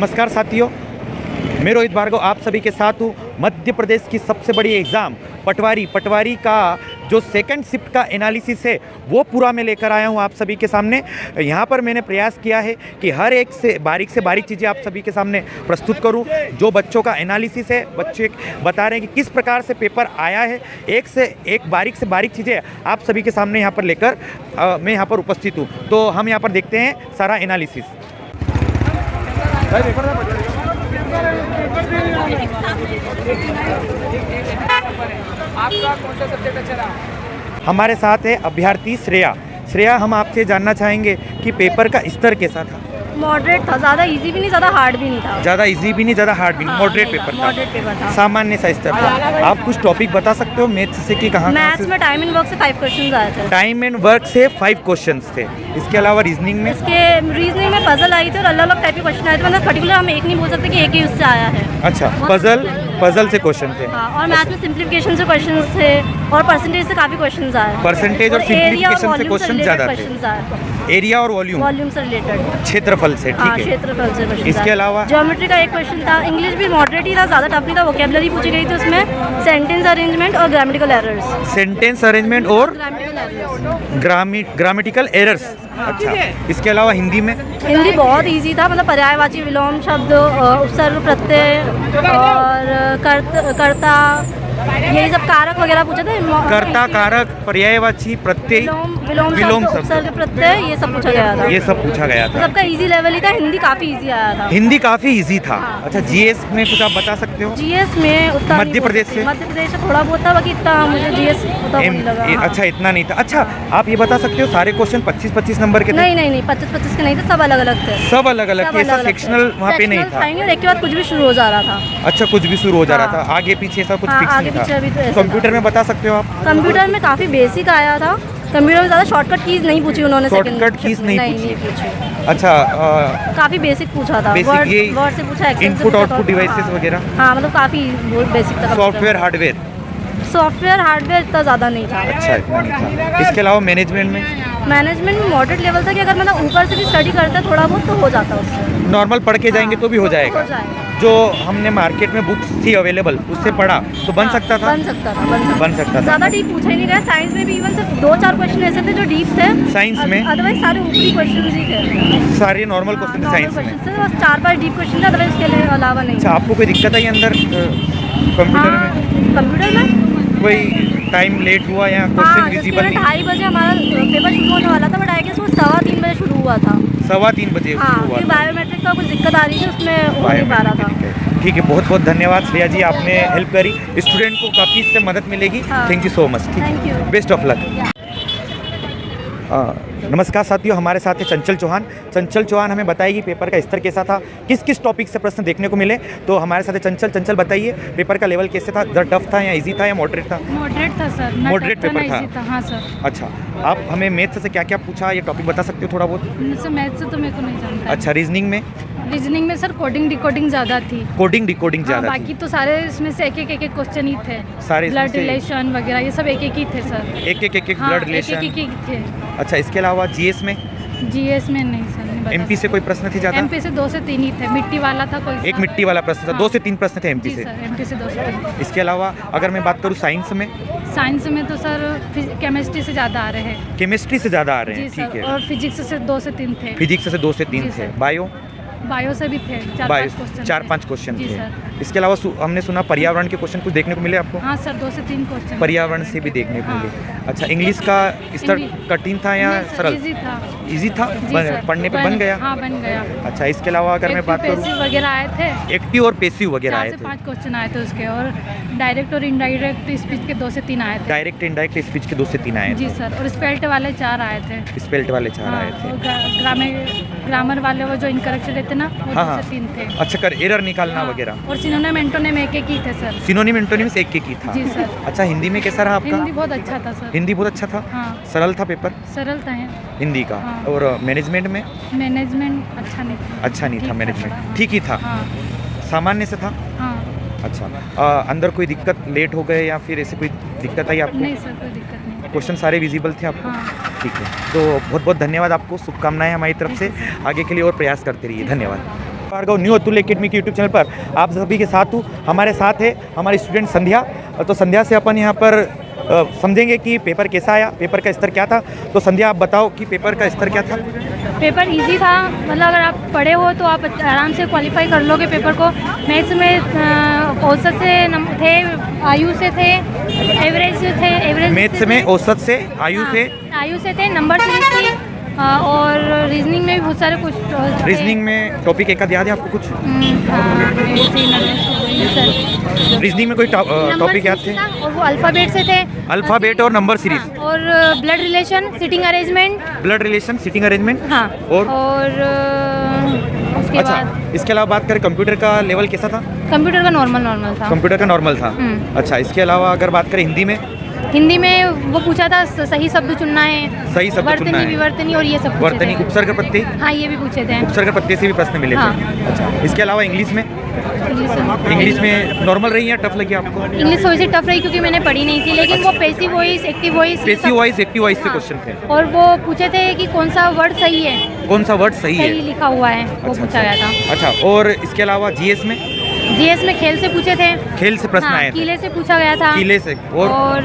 नमस्कार साथियों, मैं रोहित भार्गव आप सभी के साथ हूँ। मध्य प्रदेश की सबसे बड़ी एग्ज़ाम पटवारी का जो सेकंड शिफ्ट का एनालिसिस है वो पूरा मैं लेकर आया हूँ आप सभी के सामने। यहाँ पर मैंने प्रयास किया है कि हर एक से बारीक चीज़ें आप सभी के सामने प्रस्तुत करूँ। जो बच्चों का एनालिसिस है, बच्चे बता रहे हैं कि किस प्रकार से पेपर आया है, एक से एक बारीक चीज़ें आप सभी के सामने यहाँ पर लेकर मैं यहाँ पर उपस्थित हूँ। तो हम यहाँ पर देखते हैं सारा एनालिसिस। आपका कौन सा सब्जेक्ट अच्छा रहा? हमारे साथ है अभ्यर्थी श्रेया, हम आपसे जानना चाहेंगे कि पेपर का स्तर कैसा था? मॉडरेट था, ज़्यादा इजी भी नहीं, ज़्यादा हार्ड भी नहीं था। ज़्यादा इजी भी नहीं, ज़्यादा हार्ड भी नहीं, मॉडरेट पेपर था। सामान्य सा स्तर था। आप कुछ टॉपिक बता सकते हो मैथ्स से कि कहाँ? मैथ्स में टाइम एंड वर्क से 5 क्वेश्चन आए थे। टाइम एंड वर्क से 5 क्वेश्चंस थे। इसके अलावा रीजनिंग में? इसके रीजनिंग में पजल आई थी और अलग अलग टाइप के क्वेश्चन आए थे। मतलब पर्टिकुलर हम एक नहीं बोल सकते कि एक ही उससे आया है। अच्छा, पजल से क्वेश्चन थे। हाँ, और मैथ्स में सिंप्लीफिकेशन से क्वेश्चन थे और परसेंटेज से काफ़ी क्वेश्चन आए। परसेंटेज और सिंप्लीफिकेशन से क्वेश्चन ज़्यादा थे। एरिया और वॉल्यूम से रिलेटेड, क्षेत्रफल से, ठीक है। क्षेत्रफल से क्वेश्चन। इसके अलावा ज्योमेट्री का एक क्वेश्चन था। इंग्लिश भी मॉडरेट ही था, ज़्यादा टफ नहीं था। वोकेबलरी पूछी गई थी उसमें, सेंटेंस अरेंजमेंट और ग्रामेटिकल एरर्स। सेंटेंस अरेंजमेंट और ग्रामेटिकल एरर्स। अच्छा, इसके अलावा हिंदी में? हिंदी बहुत इजी था। मतलब पर्यायवाची, विलोम शब्द, उपसर्ग, प्रत्यय और कर्ता, यही सब कारक वगैरह पूछे थे। कर्ता, कारक, पर्यायवाची, प्रत्यय, विलोम शब्द, उपसर्ग, प्रत्यय, ये सब पूछा गया था। ये सब पूछा गया था। सबका इजी लेवल ही था। हिंदी काफी इजी आया था। हिंदी काफी इजी था। हाँ। अच्छा, जीएस में कुछ आप बता सकते हो? जीएस में उतना मध्य प्रदेश से थोड़ा बहुत था, बाकी इतना मुझे जीएस उतना नहीं लगा। हाँ। अच्छा, इतना नहीं था। अच्छा, आप ये बता सकते हो सारे क्वेश्चन 25 नंबर के थे? नहीं, 25 के नहीं थे, सब अलग अलग थे। सब अलग अलग थे, ऐसा सेक्शनल वहाँ पे नहीं था। और एक के बाद कुछ भी शुरू हो जा रहा था। अच्छा, कुछ भी शुरू हो जा रहा था, आगे पीछे ऐसा कुछ फिक्स नहीं था। कंप्यूटर में बता सकते हो आप? कंप्यूटर में काफी बेसिक आया था। कंप्यूटर में ज़्यादा शॉर्टकट कीज नहीं पूछी उन्होंने। शॉर्टकट कीज नहीं पूछी। अच्छा, काफ़ी बेसिक पूछा था। वर्ड से पूछा, इनपुट आउटपुट डिवाइसेस वगैरह। हाँ, मतलब काफ़ी बेसिक था। सॉफ्टवेयर हार्डवेयर इतना ज़्यादा नहीं था। अच्छा, इतना नहीं था। इसके अलावा मैनेजमेंट में मॉडरेट लेवल था कि अगर मतलब ऊपर से भी स्टडी करता है थोड़ा बहुत तो हो जाता उससे। नॉर्मल पढ़ के जाएंगे तो भी हो जाएगा। जो हमने मार्केट में बुक्स थी अवेलेबल उससे पढ़ा तो बन सकता था। बन सकता था। ज़्यादा डीप पूछा ही नहीं गया। साइंस में भी इवन सिर्फ 2-4 क्वेश्चन ऐसे थे जो डीप थे साइंस में। अदरवाइज सारे ऊपरी क्वेश्चन ही थे। सारे नॉर्मल क्वेश्चन साइंस में। बस 4-5 डीप क्वेश्चन थे, अदरवाइज इसके अलावा नहीं। अच्छा, आपको कोई दिक्कत आई अंदर कंप्यूटर में? कोई टाइम लेट हुआ या क्वेश्चन विजिबल नहीं? 2:30 बजे हमारा पेपर शुरू होने वाला था, बट आई गेस वो 3:15 बजे शुरू हुआ था। 3:15 बजे शुरू हुआ था। बायोमेट्रिक का कुछ दिक्कत आ रही थी, उसमें हो नहीं पा रहा था। ठीक है, बहुत बहुत धन्यवाद श्रेया जी, आपने हेल्प करी। स्टूडेंट को काफ़ी इससे मदद मिलेगी। Thank you so much. Thank you, best of luck. नमस्कार साथियों, हमारे साथ है चंचल चौहान हमें बताएगी पेपर का स्तर कैसा था, किस किस टॉपिक से प्रश्न देखने को मिले। तो हमारे साथ है चंचल बताइए पेपर का लेवल कैसे था? टफ था या इजी था या मॉडरेट था? मॉडरेट था सर। मॉडरेट पेपर था। हाँ सर। अच्छा, आप हमें मैथ्स से क्या क्या पूछा ये टॉपिक बता सकते हो थोड़ा बहुत? सर मैथ्स से तो मेरे को नहीं जानता। अच्छा, रीजनिंग में सर कोडिंग डिकोडिंग ज़्यादा थी। कोडिंग ज़्यादा थी। बाकी तो सारे इसमें से एक एक क्वेश्चन ही थे। सारे ब्लड रिलेशन वगैरह ये सब एक ही थे सर। एक ब्लड रिलेशन। एक थे। अच्छा, इसके अलावा जीएस में नहीं सर। एमपी से कोई प्रश्न थे ज़्यादा? एमपी से 2 से 3 ही थे। मिट्टी वाला था कोई। एक मिट्टी वाला प्रश्न था। 2 से 3 प्रश्न थे एमपी से। एमपी से 2 से 3। इसके अलावा अगर मैं बात करूँ साइंस में तो सर केमिस्ट्री से ज़्यादा आ रहे हैं। केमिस्ट्री से ज़्यादा आ रहे हैं, ठीक है। और फिजिक्स से 2 से 3 थे। फिजिक्स से 2 से 3 थे। बायो से भी थे 4-5 क्वेश्चन थे। इसके अलावा हमने सुना पर्यावरण के क्वेश्चन कुछ देखने को मिले आपको? हाँ सर, 2 से 3 क्वेश्चन पर्यावरण से भी देखने को मिले। अच्छा, इंग्लिश का स्तर कठिन था या सरल? इजी था। पढ़ने पे बन गया? हाँ, बन गया। अच्छा, इसके अलावा अगर मैं बात करूँ वगैरह आए थे, एक्टिव और पैसिव वगैरह आए थे। 4 से 5 क्वेश्चन आए थे उसके। और डायरेक्ट और इनडायरेक्ट स्पीच के 2 से 3 आए थे। डायरेक्ट इनडायरेक्ट स्पीच के 2 से 3 आए थे। जी सर। और स्पेल्ट वाले 4 आए थे। स्पेल्ट वाले 4 आए थे। ग्रामर वाले वो जो इनकरेक्ट रहते ना, वो 2 से 3 थे। अच्छा, एरर निकालना वगैरह। और सिनोनिम एंटोनिम एक ही थे सर। सिनोनिम एंटोनिम्स एक ही था। जी सर। अच्छा, हिंदी में कैसा रहा आपका? हिंदी बहुत अच्छा था सर। हिंदी बहुत अच्छा था। हाँ। सरल था पेपर? सरल था हिंदी का। हाँ। और मैनेजमेंट में? मैनेजमेंट अच्छा नहीं था। मैनेजमेंट ठीक ही था। हाँ। सामान्य से था। हाँ। अच्छा, अंदर कोई दिक्कत लेट हो गए या फिर ऐसे कोई दिक्कत आई आपको? नहीं सर, कोई दिक्कत नहीं। क्वेश्चन सारे विजिबल थे आपको? हाँ। ठीक है, तो बहुत बहुत धन्यवाद आपको, शुभकामनाएं हमारी तरफ से। आगे के लिए और प्रयास करते रहिए। धन्यवाद। भार्गव न्यू अतुल्य एकेडमी के यूट्यूब चैनल पर आप सभी के साथ हूँ। हमारे साथ है हमारी स्टूडेंट संध्या। तो संध्या से अपन यहाँ पर समझेंगे कि पेपर कैसा आया, पेपर का स्तर क्या था। तो संध्या आप बताओ कि पेपर का स्तर क्या था। पेपर इजी था, मतलब अगर आप पढ़े हो तो आप आराम से क्वालिफाई कर लोगे पेपर को। मैथ्स में औसत से थे, आयु से थे, एवरेज थे। एवरेज मैथ्स में औसत से, आयु से, आयु से थे, नंबर सीरीज थी। और रीजनिंग में भी बहुत सारे कुछ थे। रीजनिंग में टॉपिक एक याद है आपको कुछ? रीजनिंग में कोई टॉपिक याद थे? और वो अल्फ़ाबेट से थे। अल्फ़ाबेट और नंबर सीरीज और blood relation, sitting arrangement. Blood relation, sitting arrangement. हाँ। और उसके अच्छा, बाद इसके अलावा बात करें कंप्यूटर का लेवल कैसा था? कंप्यूटर का नॉर्मल था। कंप्यूटर का नॉर्मल था। अच्छा, इसके अलावा अगर बात करें हिंदी में वो पूछा था सही शब्द चुनना है, सही शब्द चुनना है, विवर्तनी और ये सब पूछे वर्तनी, थे। उपसर्ग प्रत्यय। हाँ, ये भी पूछे थे। उपसर्ग प्रत्यय से भी प्रश्न मिले हाँ। थे। अच्छा, इसके अलावा इंग्लिश में नॉर्मल रही है, टफ लगी आपको? इंग्लिश थोड़ी सी टफ रही क्योंकि मैंने पढ़ी नहीं थी, लेकिन वो passive voice, active voice, passive voice, active voice से क्वेश्चन थे। और वो पूछे थे कि कौन सा वर्ड सही है, कौन सा वर्ड सही है, लिखा हुआ है, वो पूछा गया था। अच्छा, और इसके अलावा जीएस में खेल से पूछे थे। खेल से प्रश्न आए थे। किले से पूछा गया था। किले से और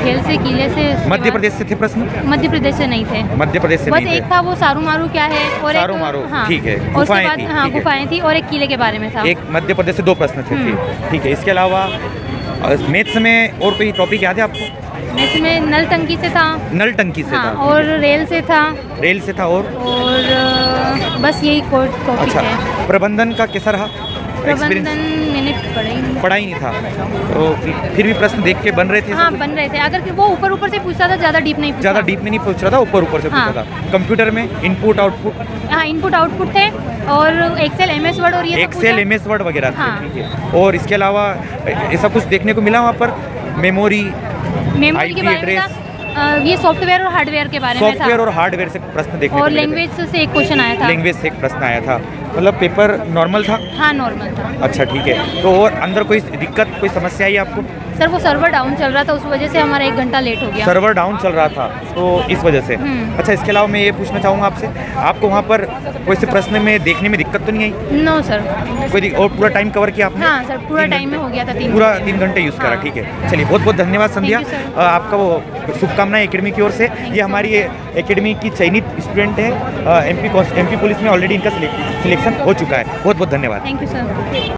खेल से, किले से। मध्य प्रदेश से थे प्रश्न? मध्य प्रदेश से नहीं थे। मध्य प्रदेश से बस नहीं थे। एक था वो सारू मारू क्या है, और सारू मारू, ठीक है, और उसके बाद हाँ गुफाएं थी, और एक किले के बारे में था। एक मध्य प्रदेश से 2 प्रश्न थे। ठीक है, इसके अलावा मैथ्स में और कोई टॉपिक याद है आपको? मैथ्स में नल टंकी से था। नल टंकी से था। और रेल से था। रेल से था। और बस यही टॉपिक अच्छा, है। प्रबंधन का कैसा रहा? प्रबंधन मैंने पढ़ा ही नहीं था, तो फिर भी प्रश्न देख के बन रहे थे? हाँ, बन रहे थे। अगर वो ऊपर से पूछता था, ज़्यादा डीप नहीं पूछ रहा था, ऊपर से पूछा था। कंप्यूटर में इनपुट आउटपुट? हाँ, इनपुट आउटपुट थे, और एक्सेल, एमएस वर्ड और ये एक्सेल, एमएस वर्ड वगैरह थे। हाँ। ठीक है, और इसके अलावा ऐसा कुछ देखने को मिला वहाँ पर? मेमोरी के बारे में था। ये सॉफ्टवेयर और हार्डवेयर के बारे में था। सॉफ्टवेयर और हार्डवेयर से प्रश्न देखने को और मिले थे। लैंग्वेज से एक क्वेश्चन आया था। लैंग्वेज से एक प्रश्न आया था। मतलब पेपर नॉर्मल था? हाँ, नॉर्मल था। अच्छा, ठीक है। तो और अंदर कोई दिक्कत, कोई समस्या आई आपको? सर, वो सर्वर डाउन चल रहा था, उस वजह से हमारा 1 घंटा लेट हो गया। सर्वर डाउन चल रहा था, तो इस वजह से। अच्छा, इसके अलावा मैं ये पूछना चाहूँगा आपसे, आपको वहाँ पर कोई से प्रश्न में देखने में दिक्कत तो नहीं आई? No sir. कोई और पूरा टाइम कवर किया आपने? हाँ सर, पूरा टाइम में हो गया था। 3 घंटे यूज़ करा। ठीक है, चलिए, बहुत बहुत धन्यवाद संध्या। आपका वो शुभकामनाएं एकेडमी की ओर से। ये हमारी एकेडमी की चयनित स्टूडेंट है। एमपी पुलिस में ऑलरेडी इनका सिलेक्शन हो चुका है। बहुत बहुत धन्यवाद। Thank you sir.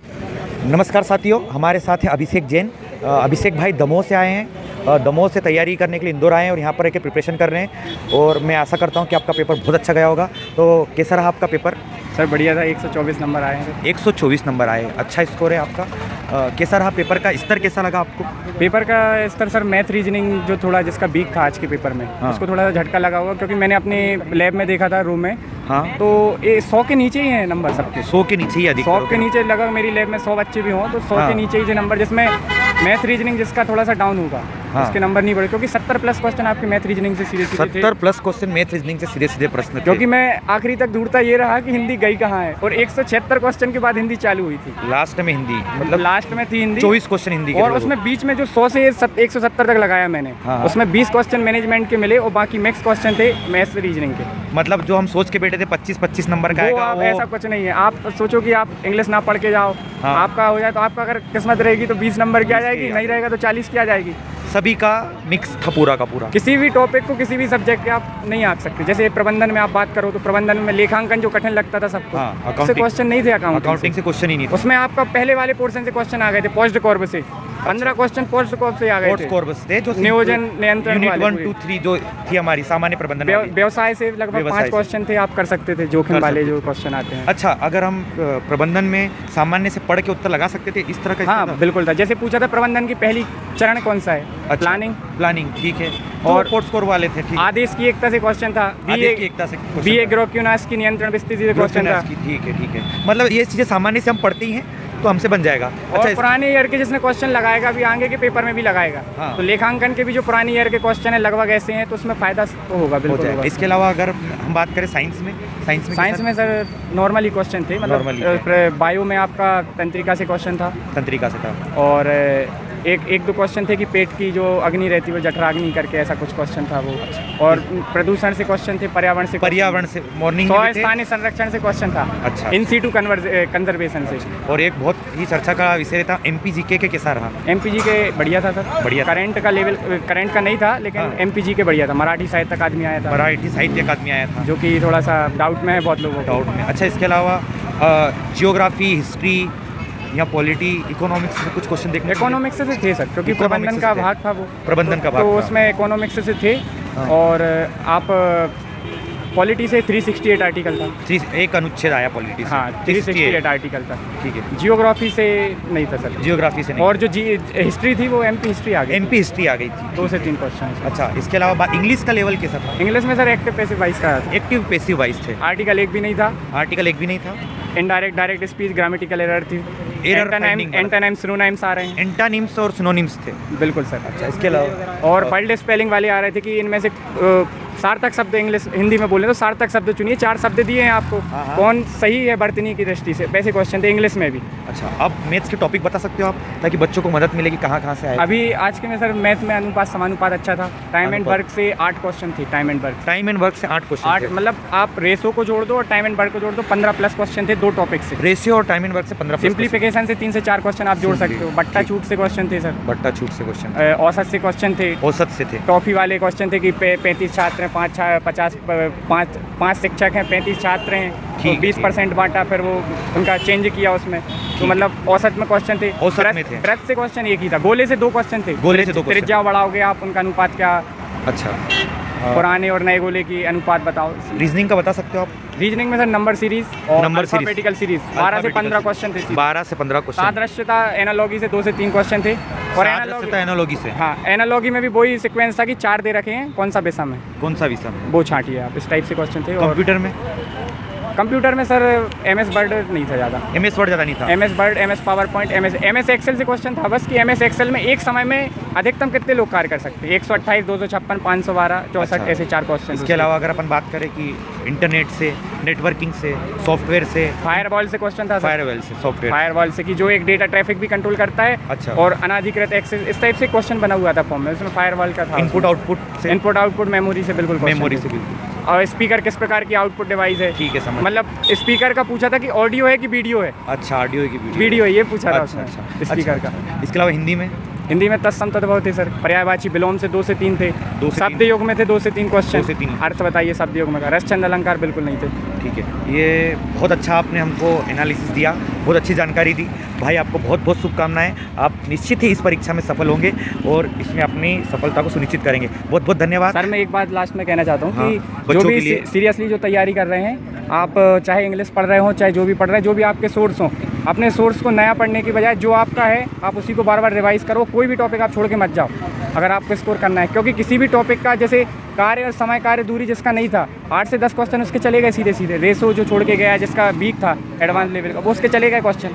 नमस्कार साथियों, हमारे साथ है अभिषेक जैन। अभिषेक भाई दमोह से आए हैं। दमोह से तैयारी करने के लिए इंदौर आए हैं और यहाँ पर एक प्रिपरेशन कर रहे हैं, और मैं आशा करता हूँ कि आपका पेपर बहुत अच्छा गया होगा। तो कैसा रहा आपका पेपर? सर बढ़िया था, 124 नंबर आए हैं। 124 नंबर आए, अच्छा स्कोर है आपका। कैसा रहा पेपर का स्तर, कैसा लगा आपको? पेपर का स्तर सर, मैथ रीजनिंग जो थोड़ा जिसका वीक था आज के पेपर में, उसको थोड़ा सा झटका लगा होगा, क्योंकि मैंने अपने लैब में देखा था, रूम में। हाँ, तो ये 100 के नीचे ही है नंबर सबके। 100 के नीचे ही अधिक? 100 के नीचे लगा। मेरी लैब में 100 बच्चे भी हों तो 100 के नीचे ही जो नंबर, जिसमें मैथ रीजनिंग जिसका थोड़ा सा डाउन होगा, उसके नंबर नहीं बढ़े, क्योंकि 70 प्लस क्वेश्चन आपके मैथ रीजनिंग से सीधे 70 प्लस क्वेश्चन मैथ रीजनिंग से सीधे प्रश्न थे। क्योंकि मैं आखिरी तक ढूंढता ये रहा कि हिंदी गई कहाँ है, और 176 क्वेश्चन के बाद हिंदी चालू हुई थी। लास्ट में हिंदी, मतलब लास्ट में थी हिंदी। 24 क्वेश्चन हिंदी के, और उसमें बीच में जो 100 से 170 तक लगाया मैंने, उसमें 20 क्वेश्चन मैनेजमेंट के मिले, और बाकी मैक्स क्वेश्चन थे मैथ्स रीजनिंग के। मतलब जो हम सोच के बैठे थे 25 नंबर का आएगा, वो ऐसा कुछ नहीं है। आप सोचो कि आप इंग्लिश ना पढ़ के जाओ, आपका हो जाए तो आपका अगर किस्मत रहेगी तो 20 नंबर की आ जाएगी, नहीं रहेगा तो 40 की आ जाएगी। सभी का मिक्स था पूरा का पूरा। किसी भी टॉपिक को, किसी भी सब्जेक्ट के आप नहीं आंक सकते। जैसे प्रबंधन में आप बात करो तो प्रबंधन में लेखांकन जो कठिन लगता था सबको, उससे क्वेश्चन नहीं थे। अकाउंटिंग से क्वेश्चन ही नहीं था। उसमें आपका पहले वाले पोर्शन से क्वेश्चन आ गए थे, पोस्ट कॉर्प से 15 क्वेश्चन पोस्ट कॉर्प से आ गए थे, जो नियोजन नियंत्रण वाले 1, 2, 3 जो थी हमारी सामान्य प्रबंधन। व्यवसाय से लगभग 5 क्वेश्चन थे, आप कर सकते थे, जोखिम वाले जो क्वेश्चन आते हैं। अच्छा, अगर हम प्रबंधन में सामान्य से पढ़ के उत्तर लगा सकते थे, इस तरह का? हाँ, बिल्कुल था। जैसे पूछा था प्रबंधन की पहली चरण कौन सा है? प्लानिंग, ठीक है। और पोर्ट स्कोर वाले थे, ठीक। आदेश की एकता से क्वेश्चन था, बीए ग्रोक्यूनास की नियंत्रण विस्तृति से क्वेश्चन था। ठीक है। मतलब ये चीजें सामान्य से हम पढ़ते ही हैं तो हमसे बन जाएगा। अच्छा, और पुराने ईयर के जिसने क्वेश्चन लगाएगा भी आगे के पेपर में भी लगाएगा। तो लेखांकन के भी जो पुराने ईयर के क्वेश्चन है लगभग ऐसे हैं, तो उसमें फायदा तो होगा, बिल्कुल होगा। इसके अलावा अगर हम बात करें साइंस में सर नॉर्मल ही क्वेश्चन थे। मतलब बायो में आपका तंत्रिका से क्वेश्चन था। और एक दो क्वेश्चन थे कि पेट की जो अग्नि रहती है वो जठराग्नि करके, ऐसा कुछ क्वेश्चन था वो। और प्रदूषण से क्वेश्चन थे, पर्यावरण से मॉर्निंग स्थानीय संरक्षण से क्वेश्चन था। अच्छा। इन सीटू कंजर्वेशन से। और एक बहुत ही चर्चा का विषय था MPGK के कैसा रहा? MPGK बढ़िया था सर, बढ़िया। करंट का लेवल करंट का नहीं था, लेकिन MPGK बढ़िया था। मराठी साहित्य अकादमी आया था, मराठी साहित्य अकादमी आया था, जो कि थोड़ा सा डाउट में है बहुत लोगों को। डाउट में। अच्छा, इसके अलावा जियोग्राफी, हिस्ट्री या पॉलिटी, इकोनॉमिक्स से कुछ क्वेश्चन देखने? इकोनॉमिक्स से थे सर, क्योंकि प्रबंधन का भाग था वो। प्रबंधन का भाग तो था। उसमें इकोनॉमिक्स से थे। और आप पॉलिटी से 368 आर्टिकल था, एक अनुच्छेद आया पॉलिटी से। हाँ 368 आर्टिकल था। ठीक है। जियोग्राफी से नहीं था सर, जियोग्राफी से नहीं। और जो हिस्ट्री थी वो MP हिस्ट्री आ गई, MP हिस्ट्री आ गई थी। 2 से 3 क्वेश्चन। अच्छा, इसके अलावा इंग्लिश का लेवल कैसा था? इंग्लिश में सर एक्टिव पैसिव वाइस का था। एक्टिव पैसिव वाइस थे। आर्टिकल एक भी नहीं था। आर्टिकल एक भी नहीं था। Indirect direct speech, grammatical error थी। एंटोनिम्स सिनोनिम्स आ रहे हैं। एंटोनिम्स और सिनोनिम्स थे। बिल्कुल सर। अच्छा, इसके अलावा और वर्ल्ड स्पेलिंग वाले आ रहे थे कि इनमें से सार्थक शब्द, इंग्लिश हिंदी में बोले तो सार्थक शब्द चुनिए। 4 शब्द दिए हैं आपको, कौन सही है वर्तनी की दृष्टि से, वैसे क्वेश्चन थे इंग्लिश में भी। अच्छा, अब मैथ्स के टॉपिक बता सकते हो आप, ताकि बच्चों को मदद मिलेगी कहाँ से आए? अभी आज के में सर मैथ में अनुपात समानुपात अच्छा था। टाइम एंड वर्क से 8 क्वेश्चन थे। टाइम एंड वर्क से 8 क्वेश्चन। 8 मतलब आप रेशो को जोड़ दो और टाइम एंड वर्क को जोड़ दो, 15+ क्वेश्चन थे 2 टॉपिक से। रेशियो और टाइम एंड वर्क से 15। सिंप्लीफिकेशन से 3 से 4 क्वेश्चन आप जोड़ सकते हो। बट्टा छूट से क्वेश्चन थे सर। बट्टा छूट से क्वेश्चन। औसत से क्वेश्चन थे। औसत से थे। टॉफी वाले क्वेश्चन थे कि 35 छात्र हैं, 5 शिक्षक हैं, 35 छात्र हैं, तो 20% बांटा, फिर वो उनका चेंज किया उसमें। तो मतलब औसत में क्वेश्चन थे। औसत में थे। ब्रेथ से क्वेश्चन एक ही था। गोले से 2 क्वेश्चन थे। गोले से 2 क्वेश्चन। त्रिज्या बढ़ाओगे आप, उनका अनुपात क्या? अच्छा। पुराने और नए गोले की अनुपात बताओ। रीजनिंग का बता सकते हो आप? रीजनिंग में सर नंबर सीरीज और अल्फाबेटिकल सीरीज 12 से 15 क्वेश्चन थे। 12 से 15 क्वेश्चन। सादृश्यता एनालॉगी से 2 से 3 क्वेश्चन थे। और एनालॉगी से, हाँ एनालॉगी में भी वही सीक्वेंस था कि 4 दे रखे हैं, कौन सा विषम है, कौन सा विषम है, वो छांटिए आप। इस टाइप से क्वेश्चन थे। कंप्यूटर में सर MS वर्ड नहीं था ज़्यादा। MS वर्ड ज़्यादा नहीं था। MS word, MS power point, MS Excel से क्वेश्चन था बस कि MS एक्सेल में एक समय में अधिकतम कितने लोग कार्य कर सकते हैं। 128, 256, 512, 64 ऐसे 4 क्वेश्चन। इसके अलावा अगर अपन बात करें कि इंटरनेट से, नेटवर्किंग से, सॉफ्टवेयर से, फायरवॉल से क्वेश्चन था। फायरवॉल से, सॉफ्टवेयर फायरवॉल से कि जो एक डेटा ट्रैफिक भी कंट्रोल करता है। अच्छा। और अनाधिकृत एक्सेस, इस टाइप से क्वेश्चन बना हुआ था फॉर्म में, उसमें फायरवॉल का था। इनपुट आउटपुट मेमोरी से बिल्कुल। मेमोरी से बिल्कुल। और स्पीकर किस प्रकार की आउटपुट डिवाइस है। ठीक है, समझ। मतलब स्पीकर का पूछा था कि ऑडियो है कि वीडियो है। अच्छा, ऑडियो है कि वीडियो है, ये पूछा था उसने स्पीकर का। इसके अलावा हिंदी में तत्सम तद्भव थे सर। पर्यायवाची विलोम से 2 से 3 थे। शब्द योग में थे 2 से 3 क्वेश्चन। अर्थ बताइए शब्द योग में का। रसचंद अलंकार बिल्कुल नहीं थे। ठीक है, ये बहुत अच्छा आपने हमको एनालिसिस दिया, बहुत अच्छी जानकारी दी भाई। आपको बहुत बहुत शुभकामनाएं। आप निश्चित ही इस परीक्षा में सफल होंगे और इसमें अपनी सफलता को सुनिश्चित करेंगे। बहुत बहुत धन्यवाद सर। मैं एक बात लास्ट में कहना चाहता हूँ कि जो भी सीरियसली जो तैयारी कर रहे हैं, आप चाहे इंग्लिश पढ़ रहे हो, चाहे जो भी पढ़ रहे हैं, जो भी आपके सोर्स हों, अपने सोर्स को नया पढ़ने की बजाय जो आपका है आप उसी को बार बार रिवाइज करो। कोई भी टॉपिक आप छोड़ के मत जाओ अगर आपको स्कोर करना है, क्योंकि किसी भी टॉपिक का जैसे कार्य और समय कार्य दूरी जिसका नहीं था, 8 से 10 क्वेश्चन उसके चले गए सीधे सीधे। रेसो जो छोड़ के गया जिसका वीक था एडवांस लेवल का, वो उसके चले गए क्वेश्चन।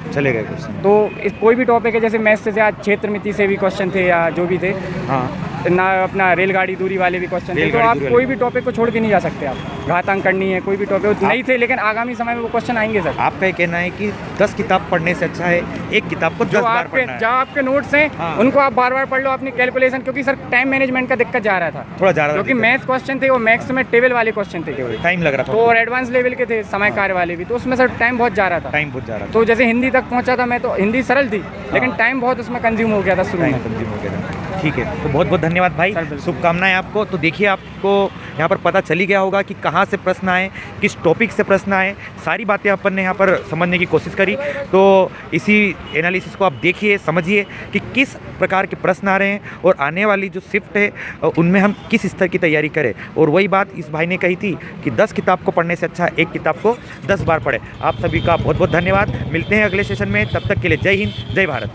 तो कोई भी टॉपिक है, जैसे मैथ से या क्षेत्र मिति से भी क्वेश्चन थे या जो भी थे, हाँ ना अपना रेलगाड़ी दूरी वाले भी क्वेश्चन थे। तो आप कोई भी टॉपिक को छोड़ के नहीं जा सकते। आप घातांक करनी है, कोई भी टॉपिक नहीं थे, लेकिन आगामी समय में वो क्वेश्चन आएंगे सर। आपका ये कहना है कि 10 किताब पढ़ने से अच्छा है एक किताब को 10 बार पढ़ना है। जो आपके नोट्स हैं उनको आप बार बार पढ़ लो अपनी कैलकुलेशन, क्योंकि सर टाइम मैनेजमेंट का दिक्कत जा रहा था थोड़ा ज़्यादा, क्योंकि मैथ्स क्वेश्चन थे वो मैथ्स में टेबल वाले क्वेश्चन थे, टाइम लग रहा था। तो और एडवांस लेवल के थे समय कार्य वाले भी, तो उसमें सर टाइम बहुत जा रहा था। तो जैसे हिंदी तक पहुंचा था मैं, तो हिंदी सरल थी लेकिन टाइम बहुत उसमें कंज्यूम हो गया था शुरू में। ठीक है, तो बहुत बहुत धन्यवाद भाई, शुभकामनाएं आपको। तो देखिए, आपको यहाँ पर पता चली गया होगा कि कहाँ से प्रश्न आए, किस टॉपिक से प्रश्न आए, सारी बातें अपन ने यहाँ पर समझने की कोशिश करी। तो इसी एनालिसिस को आप देखिए, समझिए कि किस प्रकार के प्रश्न आ रहे हैं और आने वाली जो शिफ्ट है उनमें हम किस स्तर की तैयारी करें। और वही बात इस भाई ने कही थी कि 10 किताब को पढ़ने से अच्छा एक किताब को 10 बार पढ़े। आप सभी का बहुत बहुत धन्यवाद। मिलते हैं अगले सेशन में, तब तक के लिए जय हिंद, जय भारत।